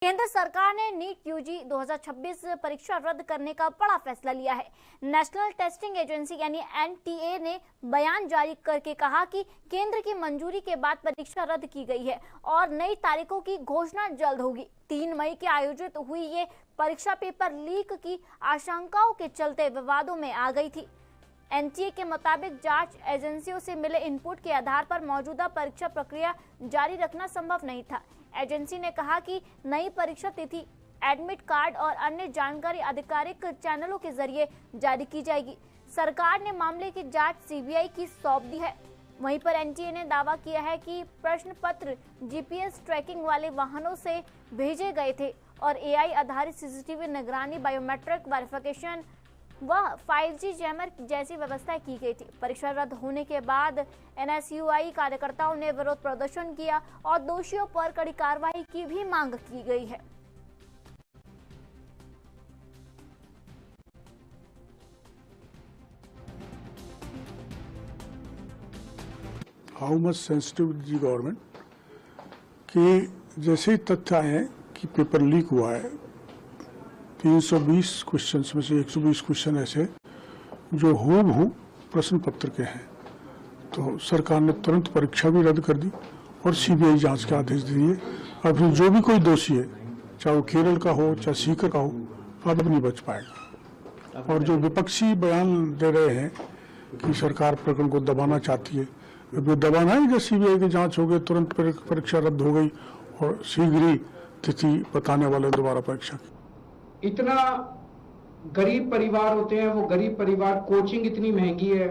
केंद्र सरकार ने नीट यूजी 2026 परीक्षा रद्द करने का बड़ा फैसला लिया है। नेशनल टेस्टिंग एजेंसी यानी एनटीए ने बयान जारी करके कहा कि केंद्र की मंजूरी के बाद परीक्षा रद्द की गई है और नई तारीखों की घोषणा जल्द होगी। 3 मई के आयोजित हुई ये परीक्षा पेपर लीक की आशंकाओं के चलते विवादों में आ गई थी। एनटीए के मुताबिक जांच एजेंसियों से मिले इनपुट के आधार पर मौजूदा परीक्षा प्रक्रिया जारी रखना संभव नहीं था। एजेंसी ने कहा कि नई परीक्षा तिथि, एडमिट कार्ड और अन्य जानकारी आधिकारिक चैनलों के जरिए जारी की जाएगी। सरकार ने मामले की जांच सीबीआई की सौंप दी है। वहीं पर एनटीए ने दावा किया है कि प्रश्न पत्र जीपीएस ट्रैकिंग वाले वाहनों से भेजे गए थे और एआई आधारित सीसीटीवी निगरानी, बायोमेट्रिक वेरिफिकेशन व 5G जैमर जैसी व्यवस्था की गई थी। परीक्षा रद्द होने के बाद एनएसयूआई कार्यकर्ताओं ने विरोध प्रदर्शन किया और दोषियों पर कड़ी कार्रवाई की भी मांग की गई है। How much sensitive the government कि जैसे ही तथ्य आए हैं कि पेपर लीक हुआ है, 320 क्वेश्चन में से 120 क्वेश्चन ऐसे जो हूबहू प्रश्न पत्र के हैं, तो सरकार ने तुरंत परीक्षा भी रद्द कर दी और सीबीआई जांच के आदेश दिए। और फिर जो भी कोई दोषी है, चाहे वो केरल का हो चाहे सीकर का हो, अब नहीं बच पाएगा। और जो विपक्षी बयान दे रहे हैं कि सरकार प्रकरण को दबाना चाहती है, वो दबाना है। जब सीबीआई की जांच हो गई, तुरंत परीक्षा रद्द हो गई और शीघ्र ही तिथि बताने वाले दोबारा परीक्षा की। इतना गरीब परिवार होते हैं, वो गरीब परिवार, कोचिंग इतनी महंगी है,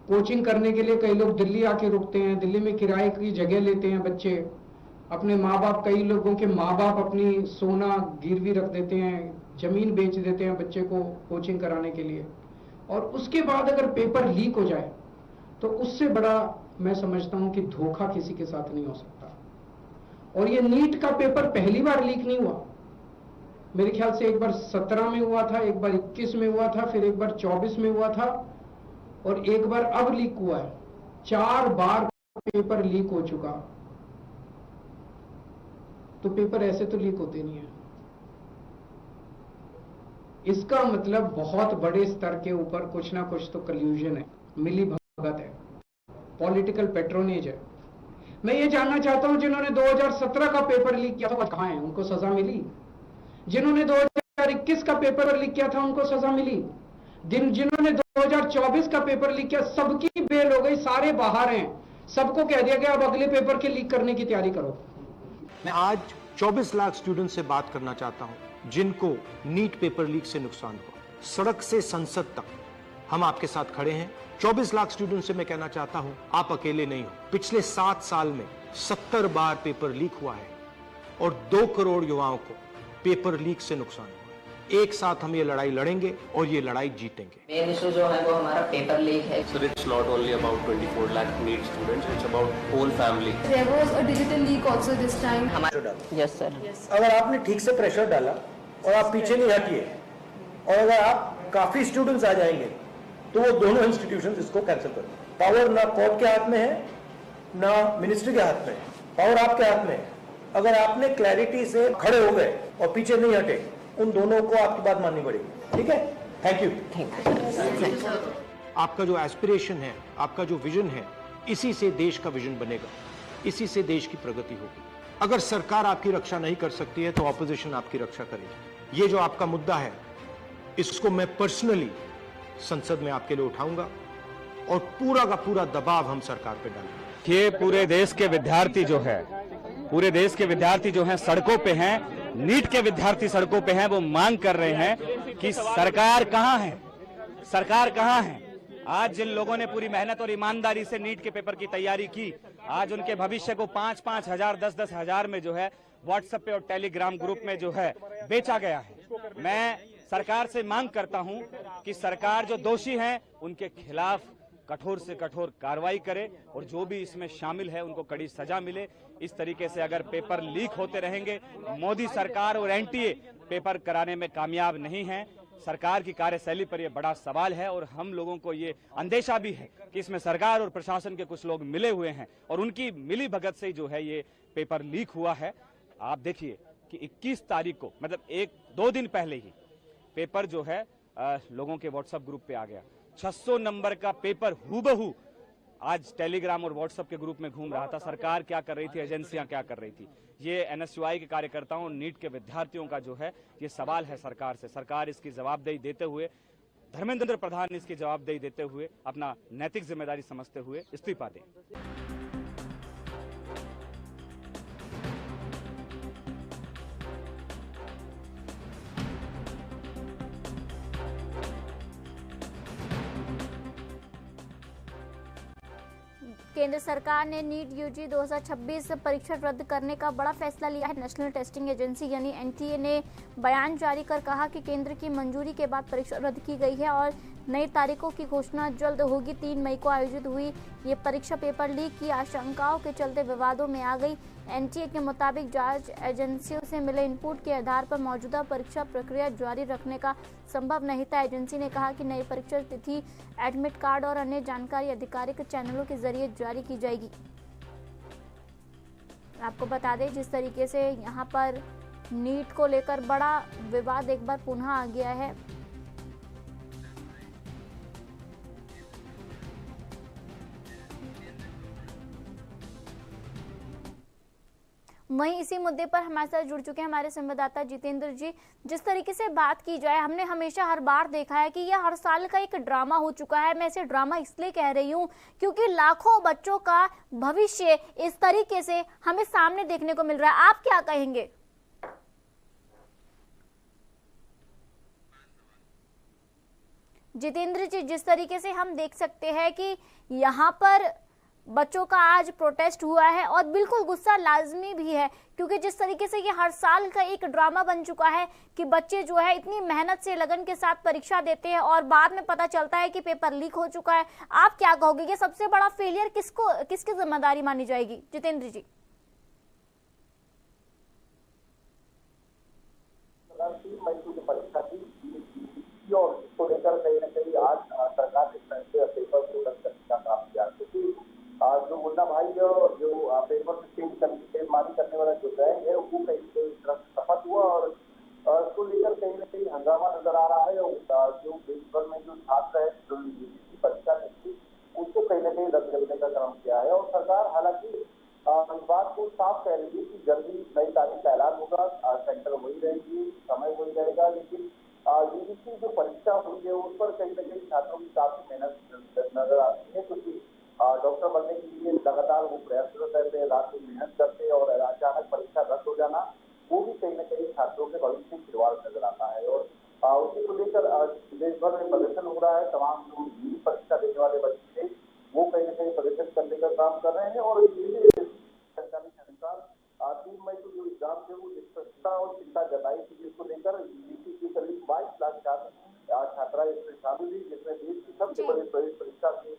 कोचिंग करने के लिए कई लोग दिल्ली आके रुकते हैं, दिल्ली में किराए की जगह लेते हैं बच्चे, अपने माँ बाप, कई लोगों के माँ बाप अपनी सोना गिरवी रख देते हैं, जमीन बेच देते हैं बच्चे को कोचिंग कराने के लिए। और उसके बाद अगर पेपर लीक हो जाए तो उससे बड़ा मैं समझता हूं कि धोखा किसी के साथ नहीं हो सकता। और ये नीट का पेपर पहली बार लीक नहीं हुआ, मेरे ख्याल से एक बार 17 में हुआ था, एक बार 21 में हुआ था, फिर एक बार 24 में हुआ था और एक बार अब लीक हुआ है। 4 बार पेपर लीक हो चुका। तो पेपर ऐसे तो लीक होते नहीं है। इसका मतलब बहुत बड़े स्तर के ऊपर कुछ ना कुछ तो कल्यूजन है, मिली भगत है, पॉलिटिकल पेट्रोनेज है। मैं ये जानना चाहता हूं, जिन्होंने 2017 का पेपर लीक किया था वो कहां है? उनको सजा मिली? जिन्होंने 2021 का पेपर लीक किया था उनको सजा मिली? जिन्होंने 2024 का पेपर लीक किया, सबकी बेल हो गई, सारे बाहर हैं, सबको कह दिया गया अब अगले पेपर के लीक करने की तैयारी करो। मैं आज 24 लाख स्टूडेंट से बात करना चाहता हूं जिनको नीट पेपर लीक से नुकसान हुआ। सड़क से संसद तक हम आपके साथ खड़े हैं। 24 लाख स्टूडेंट से मैं कहना चाहता हूं, आप अकेले नहीं हो। पिछले 7 साल में 70 बार पेपर लीक हुआ है और 2 करोड़ युवाओं को पेपर लीक से नुकसान हुआ है। एक साथ हम ये लड़ाई लड़ेंगे और ये लड़ाई जीतेंगे। मेन इशू जो है वो हमारा पेपर लीक है। So it's not only about 24 lakh NEET students, it's about whole family. There was a digital leak also this time. Yes sir. अगर आपने ठीक से प्रेशर डाला और आप पीछे नहीं हटिए और अगर आप काफी स्टूडेंट्स आ जाएंगे तो वो दोनों इंस्टीट्यूशंस इसको कैंसिल कर दें। पावर ना कोर्ट के हाथ में है ना मिनिस्ट्री के हाथ में है, पावर आपके हाथ में है। अगर आपने क्लैरिटी से खड़े हो गए और पीछे नहीं हटे, उन दोनों को आपकी बात माननी पड़ेगी। ठीक है, थैंक यू। आपका जो एस्पिरेशन है, आपका जो विजन है, इसी से देश का विजन बनेगा, इसी से देश की प्रगति होगी। अगर सरकार आपकी रक्षा नहीं कर सकती है तो ऑपोजिशन आपकी रक्षा करेगी। ये जो आपका मुद्दा है, इसको मैं पर्सनली संसद में आपके लिए उठाऊंगा और पूरा का पूरा दबाव हम सरकार पे डालेंगे। ये पूरे देश के विद्यार्थी जो है, पूरे देश के विद्यार्थी जो हैं सड़कों पे हैं, नीट के विद्यार्थी सड़कों पे हैं, वो मांग कर रहे हैं कि सरकार कहां है, सरकार कहां है। आज जिन लोगों ने पूरी मेहनत और ईमानदारी से नीट के पेपर की तैयारी की, आज उनके भविष्य को 5-5 हजार 10-10 हजार में जो है व्हाट्सएप पे और टेलीग्राम ग्रुप में जो है बेचा गया है। मैं सरकार से मांग करता हूं कि सरकार जो दोषी हैं उनके खिलाफ कठोर से कठोर कार्रवाई करे और जो भी इसमें शामिल है उनको कड़ी सजा मिले। इस तरीके से अगर पेपर लीक होते रहेंगे, मोदी सरकार और एनटीए पेपर कराने में कामयाब नहीं है। सरकार की कार्यशैली पर यह बड़ा सवाल है और हम लोगों को ये अंदेशा भी है कि इसमें सरकार और प्रशासन के कुछ लोग मिले हुए हैं और उनकी मिली भगत से जो है ये पेपर लीक हुआ है। आप देखिए कि 21 तारीख को, मतलब 1-2 दिन पहले ही पेपर जो है लोगों के व्हाट्सएप ग्रुप पे आ गया। 600 नंबर का पेपर हूबहू आज टेलीग्राम और व्हाट्सएप के ग्रुप में घूम रहा था। सरकार क्या कर रही थी, एजेंसियां क्या कर रही थी, ये एनएसयूआई के कार्यकर्ताओं, नीट के विद्यार्थियों का जो है ये सवाल है सरकार से। सरकार इसकी जवाबदेही देते हुए, धर्मेंद्र प्रधान इसकी जवाबदेही देते हुए, अपना नैतिक जिम्मेदारी समझते हुए इस्तीफा दें। केंद्र सरकार ने नीट यूजी 2026 परीक्षा रद्द करने का बड़ा फैसला लिया है। नेशनल टेस्टिंग एजेंसी यानी एनटीए ने बयान जारी कर कहा कि केंद्र की मंजूरी के बाद परीक्षा रद्द की गई है और नई तारीखों की घोषणा जल्द होगी। 3 मई को आयोजित हुई ये परीक्षा पेपर लीक की आशंकाओं के चलते विवादों में आ गई। एनटीए के मुताबिक जांच एजेंसियों से मिले इनपुट के आधार पर मौजूदा परीक्षा प्रक्रिया जारी रखने का संभव नहीं था। एजेंसी ने कहा कि नई परीक्षा तिथि, एडमिट कार्ड और अन्य जानकारी आधिकारिक चैनलों के जरिए जारी की जाएगी। आपको बता दें, जिस तरीके से यहाँ पर नीट को लेकर बड़ा विवाद एक बार पुनः आ गया है। वहीं इसी मुद्दे पर हमारे साथ जुड़ चुके हैं हमारे संवाददाता जितेंद्र जी। जिस तरीके से बात की जाए, हमने हमेशा हर बार देखा है कि यह हर साल का एक ड्रामा हो चुका है। मैं इसे ड्रामा इसलिए कह रही हूं क्योंकि लाखों बच्चों का भविष्य इस तरीके से हमें सामने देखने को मिल रहा है। आप क्या कहेंगे? जितेंद्र जी, जिस तरीके से हम देख सकते हैं कि यहाँ पर बच्चों का आज प्रोटेस्ट हुआ है और बिल्कुल गुस्सा लाजमी भी है, क्योंकि जिस तरीके से ये हर साल का एक ड्रामा बन चुका है कि बच्चे जो है इतनी मेहनत से, लगन के साथ परीक्षा देते हैं और बाद में पता चलता है कि पेपर लीक हो चुका है। आप क्या कहोगे, ये सबसे बड़ा फेलियर किसकी जिम्मेदारी मानी जाएगी? जितेंद्र जी। परीक्षा थी और इसको लेकर कहीं न कहीं आज सरकार ने पेपर को रद्द करने का काम किया, क्योंकि जो मुन्ना भाई जो पेपर से मारी करने वाला जो गैंग है वो कहीं सफल हुआ और उसको लेकर कहीं न कहीं हंगामा नजर आ रहा है। और जो देश भर में जो छात्र है जो यूजीसी परीक्षा नहीं थी उसको कहीं न कहीं रद्द करने का काम किया है। और सरकार हालांकि इस बात को साफ कह रही है कि जल्दी नई तारीख का ऐलान होगा, सेंटर वही रहेगी, समय वही रहेगा, लेकिन यूजीसी जो परीक्षा हुई है उस पर कहीं न कहीं छात्रों की काफी मेहनत नजर आती है, क्योंकि डॉक्टर बनने के लिए लगातार वो प्रयासरत रहते हैं, रात में मेहनत करते हैं और अचानक परीक्षा रद्द हो जाना वो भी कहीं न कहीं छात्रों के भविष्य में खिलवाड़ नजर आता है। और उसी को लेकर देश भर में प्रदर्शन हो रहा है। तमाम जो नीट परीक्षा देने वाले बच्चे थे वो कहीं न कहीं प्रदर्शन करने का काम कर रहे हैं। और सरकार के अनुसार 3 मई को जो एग्जाम थे वो निष्पक्षता और चिंता जताई थी, जिसको लेकर यूजीसी की करीब 22 लाख छात्रा इसमें शामिल हुई, जिसमें देश की सबसे बड़ी प्रवेश परीक्षा थी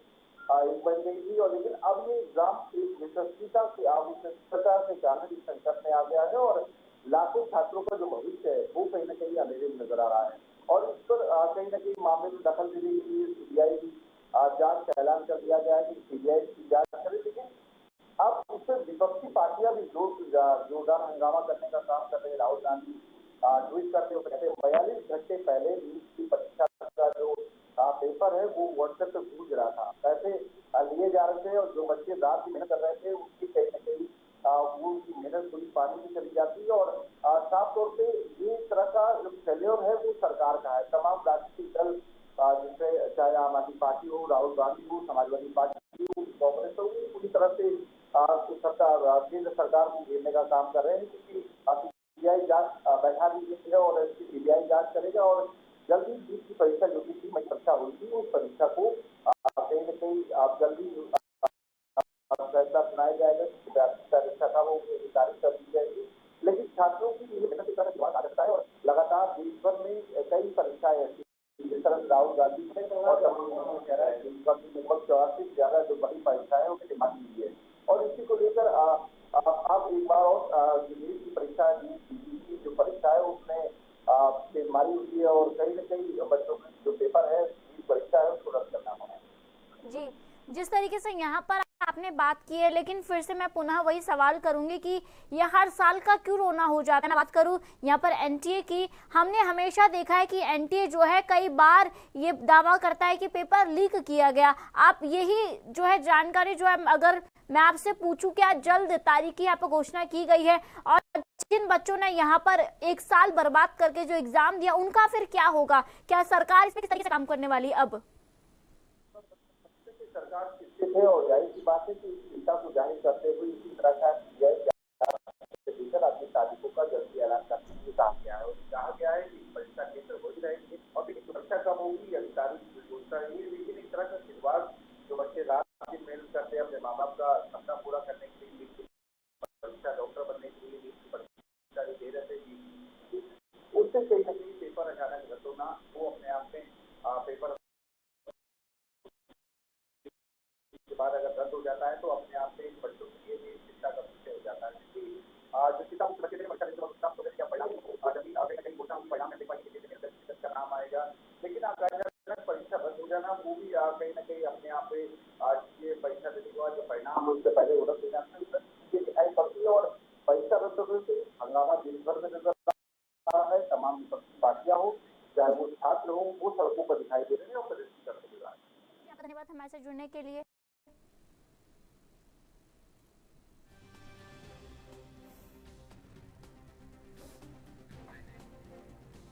एक बन गई थी। और लेकिन अब ये एग्जाम एक विश्वसनीयता से सरकार के कारण इस संकट में आ गया है और लाखों छात्रों का जो भविष्य है वो कहीं न कहीं अंधेरे में नजर आ रहा है। और इस पर कहीं न कहीं मामले में दखल देने के लिए सीबीआई जांच का ऐलान कर दिया गया है कि सीबीआई की जांच करे, लेकिन अब उससे विपक्षी पार्टियां भी जोरदार हंगामा करने का काम कर रहे हैं। राहुल गांधी ट्वीट करते हुए कहते हैं 42 घंटे पहले नीट की परीक्षा का जो पेपर है वो व्हाट्सएप पे पूछ रहा था, पैसे लिए जा रहे थे और जो बच्चे रात में मेहनत कर रहे थे उसकी कहीं न कहीं वो उनकी मेहनत पूरी पानी में चली जाती है। और साफ तौर पे ये तरह का जो फेल्योर है वो सरकार का है। तमाम राजनीतिक दल, जिससे चाहे आम आदमी पार्टी हो, राहुल गांधी हो, समाजवादी पार्टी हो, कांग्रेस हो, पूरी तरह से सरकार, केंद्र सरकार को घेरने का काम कर रहे हैं, क्योंकि सीबीआई जांच बैठा दी गई है और इसकी सीबीआई जांच करेगा और जल्दी नीट की परीक्षा जो कि 3 मई परीक्षा हुई थी उस परीक्षा को कहीं न कहीं जल्दी फैसला सुनाया जाएगा। परीक्षा था वो निर्धारित कर दी जाएगी, लेकिन छात्रों की मेहनत की तरह आ सकता है। और लगातार देश भर में कई परीक्षाएं ऐसी जिस तरह राहुल गांधी ने और कह रहा है देश भर में लगभग 84 से ज्यादा जो बड़ी परीक्षाएं उनकी डिमांड की है। और इसी को लेकर अब एक बार और नीट की परीक्षा, नीट जो परीक्षा है उसमें मारी हुई है और कहीं न कहीं बच्चों का जो पेपर है, परीक्षा है उसको रद्द करना होगा। जी, जिस तरीके से यहाँ पर आपने बात की है, लेकिन फिर से मैं पुनः वही सवाल करूंगी कि यह हर साल का क्यों रोना हो जाता है। मैं बात करूं यहाँ पर एनटीए की, हमने हमेशा देखा है कि एनटीए जो है कई बार ये दावा करता है कि पेपर लीक किया गया। आप यही जो है जानकारी जो है, अगर मैं आपसे पूछूं क्या जल्द तारीख की यहाँ पर घोषणा की गई है, और जिन बच्चों ने यहाँ पर एक साल बर्बाद करके जो एग्जाम दिया उनका फिर क्या होगा? क्या सरकार इस पर किस तरीके से काम करने वाली है अब? सरकार चिंतित है और जाहिर सी बात है कि इस चिंता को जाहिर करते हुए इसी तरह का अपनी तारीखों का जल्दी ऐलान करने के लिए कहा गया है। और कहा गया है कि परीक्षा केंद्र हो ही रहेंगे और लेकिन परीक्षा कब होगी अभी तारीख घोषणा नहीं है, लेकिन एक तरह का खिलवाड़ जो बच्चे रात दिन मेहनत करते हैं अपने माँ बाप का सपना पूरा करने के लिए, परीक्षा डॉक्टर बनने के लिए परीक्षा दे रहे थे, उससे कहीं ना कहीं पेपर अचानक रद्द होना वो अपने आप में पेपर के बाद अगर रद्द हो जाता है तो अपने आप में बच्चों के लिए भी चिंता का विषय हो जाता है। क्योंकि जो चिंता बच्चे ने परीक्षा क्या परिणाम जब आगे कहीं घोषणा परिणाम में का नाम आएगा, लेकिन अचानक परीक्षा रद्द हो जाना वो भी कहीं ना कहीं अपने आप में आज ये परीक्षा देने के बाद जो परिणाम उससे पहले वो रद्द हो जाता है ये दिखाई पड़ती है। और परीक्षा रद्द होने से हंगामा देश भर में नजर आ रहा है। तमाम विपक्षी पार्टियां हो चाहे वो छात्र हो वो सड़कों पर दिखाई दे रहे हैं और प्रदर्शन करते हुए। धन्यवाद हमारे साथ जुड़ने के लिए।